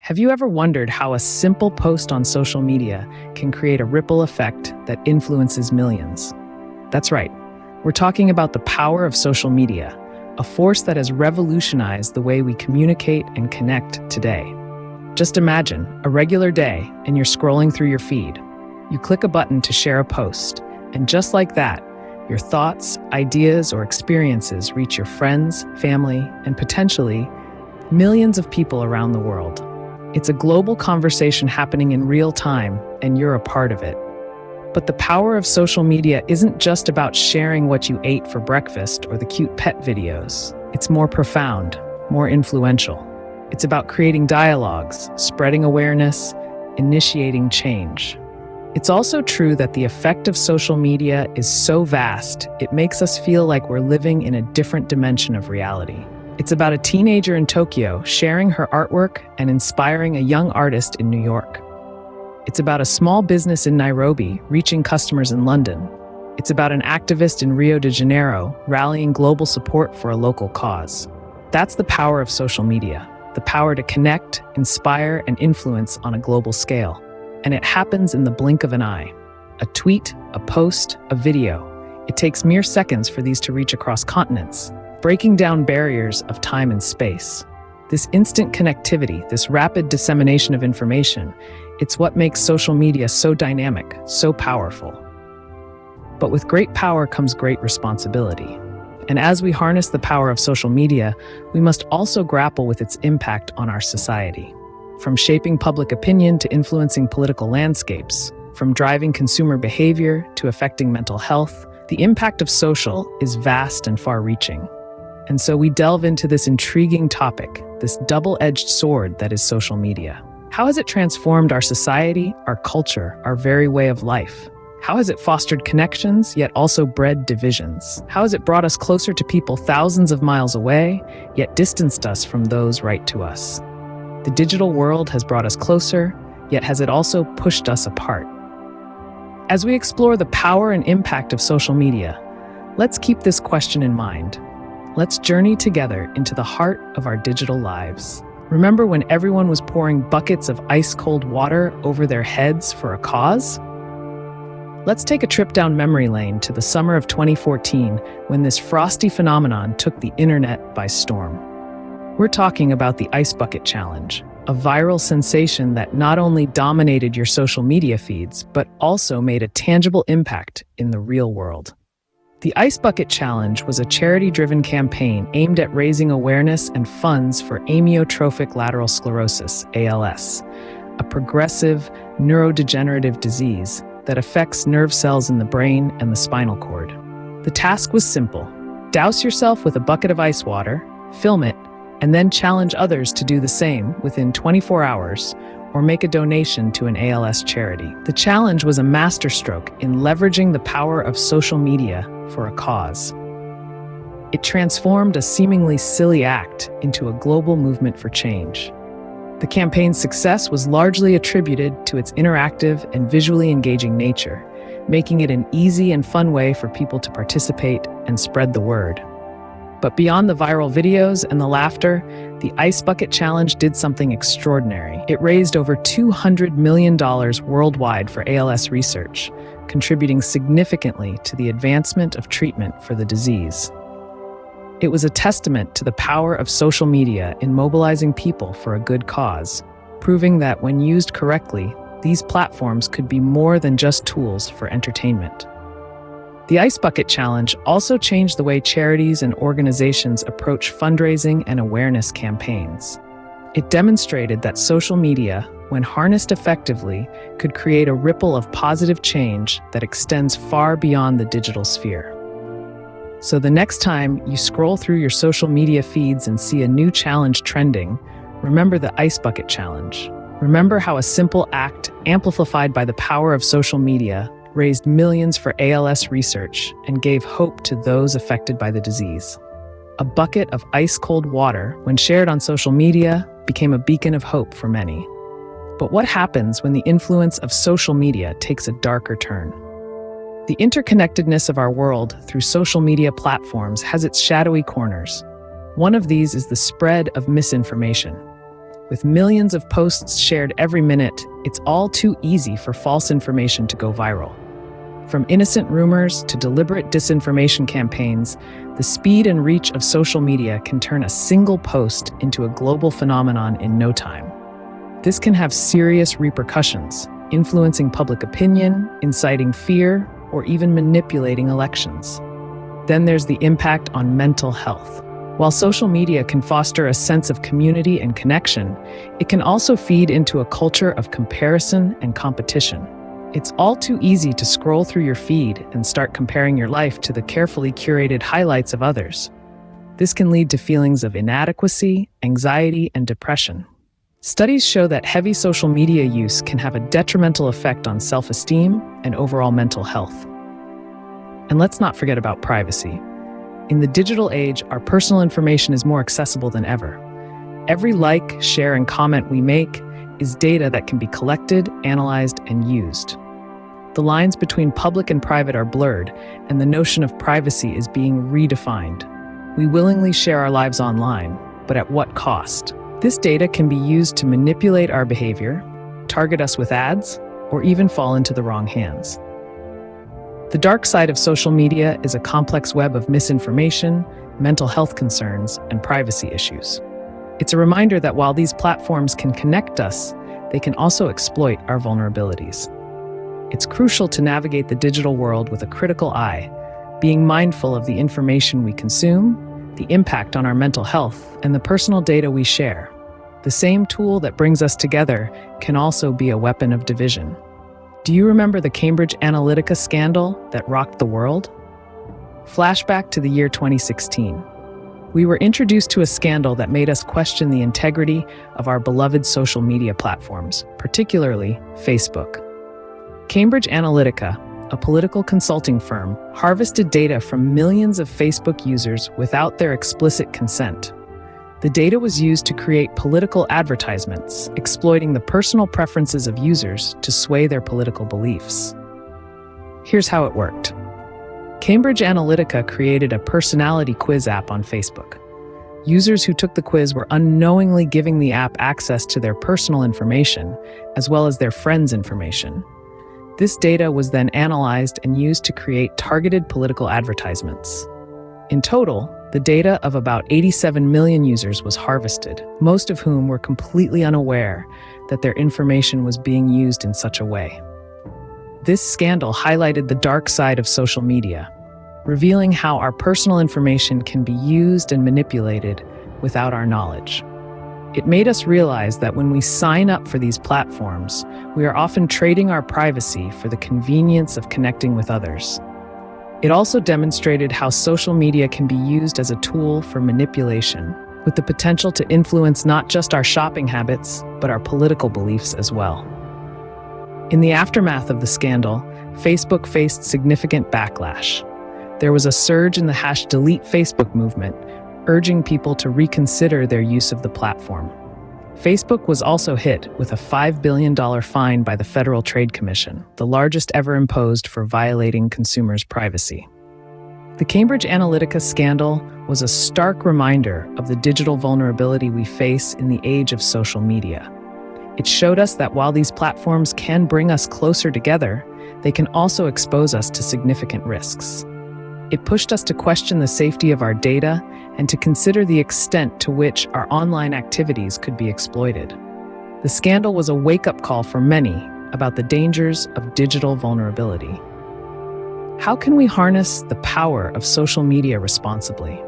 Have you ever wondered how a simple post on social media can create a ripple effect that influences millions? That's right. We're talking about the power of social media, a force that has revolutionized the way we communicate and connect today. Just imagine a regular day and you're scrolling through your feed. You click a button to share a post, and just like that, your thoughts, ideas, or experiences reach your friends, family, and potentially millions of people around the world. It's a global conversation happening in real time, and you're a part of it. But the power of social media isn't just about sharing what you ate for breakfast or the cute pet videos. It's more profound, more influential. It's about creating dialogues, spreading awareness, initiating change. It's also true that the effect of social media is so vast, it makes us feel like we're living in a different dimension of reality. It's about a teenager in Tokyo sharing her artwork and inspiring a young artist in New York. It's about a small business in Nairobi reaching customers in London. It's about an activist in Rio de Janeiro rallying global support for a local cause. That's the power of social media, the power to connect, inspire, and influence on a global scale. And it happens in the blink of an eye. A tweet, a post, a video. It takes mere seconds for these to reach across continents, breaking down barriers of time and space. This instant connectivity, this rapid dissemination of information, it's what makes social media so dynamic, so powerful. But with great power comes great responsibility. And as we harness the power of social media, we must also grapple with its impact on our society. From shaping public opinion to influencing political landscapes, from driving consumer behavior to affecting mental health, the impact of social is vast and far-reaching. And so we delve into this intriguing topic, this double-edged sword that is social media. How has it transformed our society, our culture, our very way of life? How has it fostered connections, yet also bred divisions? How has it brought us closer to people thousands of miles away, yet distanced us from those right to us? The digital world has brought us closer, yet has it also pushed us apart? As we explore the power and impact of social media, let's keep this question in mind. Let's journey together into the heart of our digital lives. Remember when everyone was pouring buckets of ice-cold water over their heads for a cause? Let's take a trip down memory lane to the summer of 2014 when this frosty phenomenon took the internet by storm. We're talking about the Ice Bucket Challenge, a viral sensation that not only dominated your social media feeds, but also made a tangible impact in the real world. The Ice Bucket Challenge was a charity-driven campaign aimed at raising awareness and funds for amyotrophic lateral sclerosis, ALS, a progressive neurodegenerative disease that affects nerve cells in the brain and the spinal cord. The task was simple. Douse yourself with a bucket of ice water, film it, and then challenge others to do the same within 24 hours or make a donation to an ALS charity. The challenge was a masterstroke in leveraging the power of social media for a cause. It transformed a seemingly silly act into a global movement for change. The campaign's success was largely attributed to its interactive and visually engaging nature, making it an easy and fun way for people to participate and spread the word. But beyond the viral videos and the laughter, the Ice Bucket Challenge did something extraordinary. It raised over $200 million worldwide for ALS research, contributing significantly to the advancement of treatment for the disease. It was a testament to the power of social media in mobilizing people for a good cause, proving that when used correctly, these platforms could be more than just tools for entertainment. The Ice Bucket Challenge also changed the way charities and organizations approach fundraising and awareness campaigns. It demonstrated that social media, when harnessed effectively, could create a ripple of positive change that extends far beyond the digital sphere. So the next time you scroll through your social media feeds and see a new challenge trending, remember the Ice Bucket Challenge. Remember how a simple act, amplified by the power of social media, raised millions for ALS research and gave hope to those affected by the disease. A bucket of ice-cold water, when shared on social media, became a beacon of hope for many. But what happens when the influence of social media takes a darker turn? The interconnectedness of our world through social media platforms has its shadowy corners. One of these is the spread of misinformation. With millions of posts shared every minute, it's all too easy for false information to go viral. From innocent rumors to deliberate disinformation campaigns, the speed and reach of social media can turn a single post into a global phenomenon in no time. This can have serious repercussions, influencing public opinion, inciting fear, or even manipulating elections. Then there's the impact on mental health. While social media can foster a sense of community and connection, it can also feed into a culture of comparison and competition. It's all too easy to scroll through your feed and start comparing your life to the carefully curated highlights of others. This can lead to feelings of inadequacy, anxiety, and depression. Studies show that heavy social media use can have a detrimental effect on self-esteem and overall mental health. And let's not forget about privacy. In the digital age, our personal information is more accessible than ever. Every like, share, and comment we make is data that can be collected, analyzed, and used. The lines between public and private are blurred, and the notion of privacy is being redefined. We willingly share our lives online, but at what cost? This data can be used to manipulate our behavior, target us with ads, or even fall into the wrong hands. The dark side of social media is a complex web of misinformation, mental health concerns, and privacy issues. It's a reminder that while these platforms can connect us, they can also exploit our vulnerabilities. It's crucial to navigate the digital world with a critical eye, being mindful of the information we consume, the impact on our mental health, and the personal data we share. The same tool that brings us together can also be a weapon of division. Do you remember the Cambridge Analytica scandal that rocked the world? Flashback to the year 2016. We were introduced to a scandal that made us question the integrity of our beloved social media platforms, particularly Facebook. Cambridge Analytica, a political consulting firm, harvested data from millions of Facebook users without their explicit consent. The data was used to create political advertisements, exploiting the personal preferences of users to sway their political beliefs. Here's how it worked. Cambridge Analytica created a personality quiz app on Facebook. Users who took the quiz were unknowingly giving the app access to their personal information, as well as their friends' information. This data was then analyzed and used to create targeted political advertisements. In total, the data of about 87 million users was harvested, most of whom were completely unaware that their information was being used in such a way. This scandal highlighted the dark side of social media, revealing how our personal information can be used and manipulated without our knowledge. It made us realize that when we sign up for these platforms, we are often trading our privacy for the convenience of connecting with others. It also demonstrated how social media can be used as a tool for manipulation, with the potential to influence not just our shopping habits, but our political beliefs as well. In the aftermath of the scandal, Facebook faced significant backlash. There was a surge in the #DeleteFacebook movement, urging people to reconsider their use of the platform. Facebook was also hit with a $5 billion fine by the Federal Trade Commission, the largest ever imposed for violating consumers' privacy. The Cambridge Analytica scandal was a stark reminder of the digital vulnerability we face in the age of social media. It showed us that while these platforms can bring us closer together, they can also expose us to significant risks. It pushed us to question the safety of our data and to consider the extent to which our online activities could be exploited. The scandal was a wake-up call for many about the dangers of digital vulnerability. How can we harness the power of social media responsibly?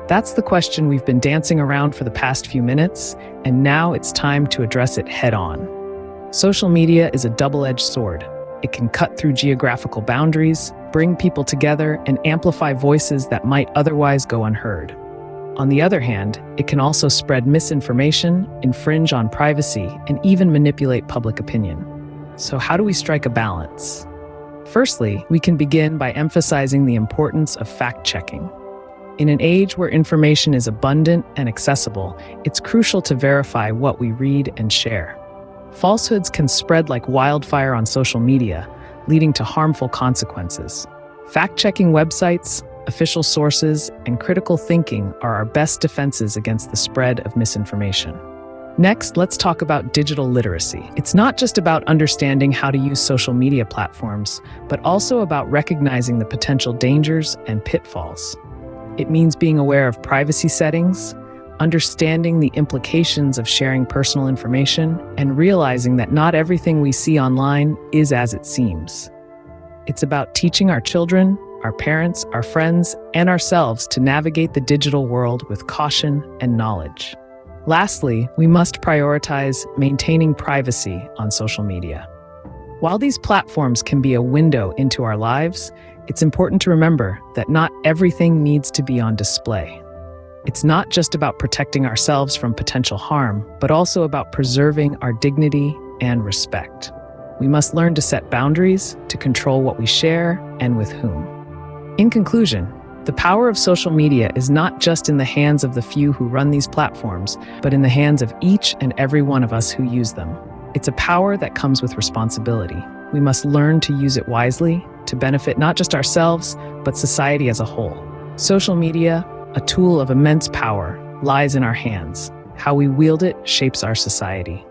That's the question we've been dancing around for the past few minutes, and now it's time to address it head-on. Social media is a double-edged sword. It can cut through geographical boundaries, bring people together, and amplify voices that might otherwise go unheard. On the other hand, it can also spread misinformation, infringe on privacy, and even manipulate public opinion. So how do we strike a balance? Firstly, we can begin by emphasizing the importance of fact-checking. In an age where information is abundant and accessible, it's crucial to verify what we read and share. Falsehoods can spread like wildfire on social media, leading to harmful consequences. Fact-checking websites, official sources, and critical thinking are our best defenses against the spread of misinformation. Next, let's talk about digital literacy. It's not just about understanding how to use social media platforms, but also about recognizing the potential dangers and pitfalls. It means being aware of privacy settings, understanding the implications of sharing personal information, and realizing that not everything we see online is as it seems. It's about teaching our children, our parents, our friends, and ourselves to navigate the digital world with caution and knowledge. Lastly, we must prioritize maintaining privacy on social media. While these platforms can be a window into our lives, it's important to remember that not everything needs to be on display. It's not just about protecting ourselves from potential harm, but also about preserving our dignity and respect. We must learn to set boundaries, to control what we share and with whom. In conclusion, the power of social media is not just in the hands of the few who run these platforms, but in the hands of each and every one of us who use them. It's a power that comes with responsibility. We must learn to use it wisely, to benefit not just ourselves, but society as a whole. Social media, a tool of immense power, lies in our hands. How we wield it shapes our society.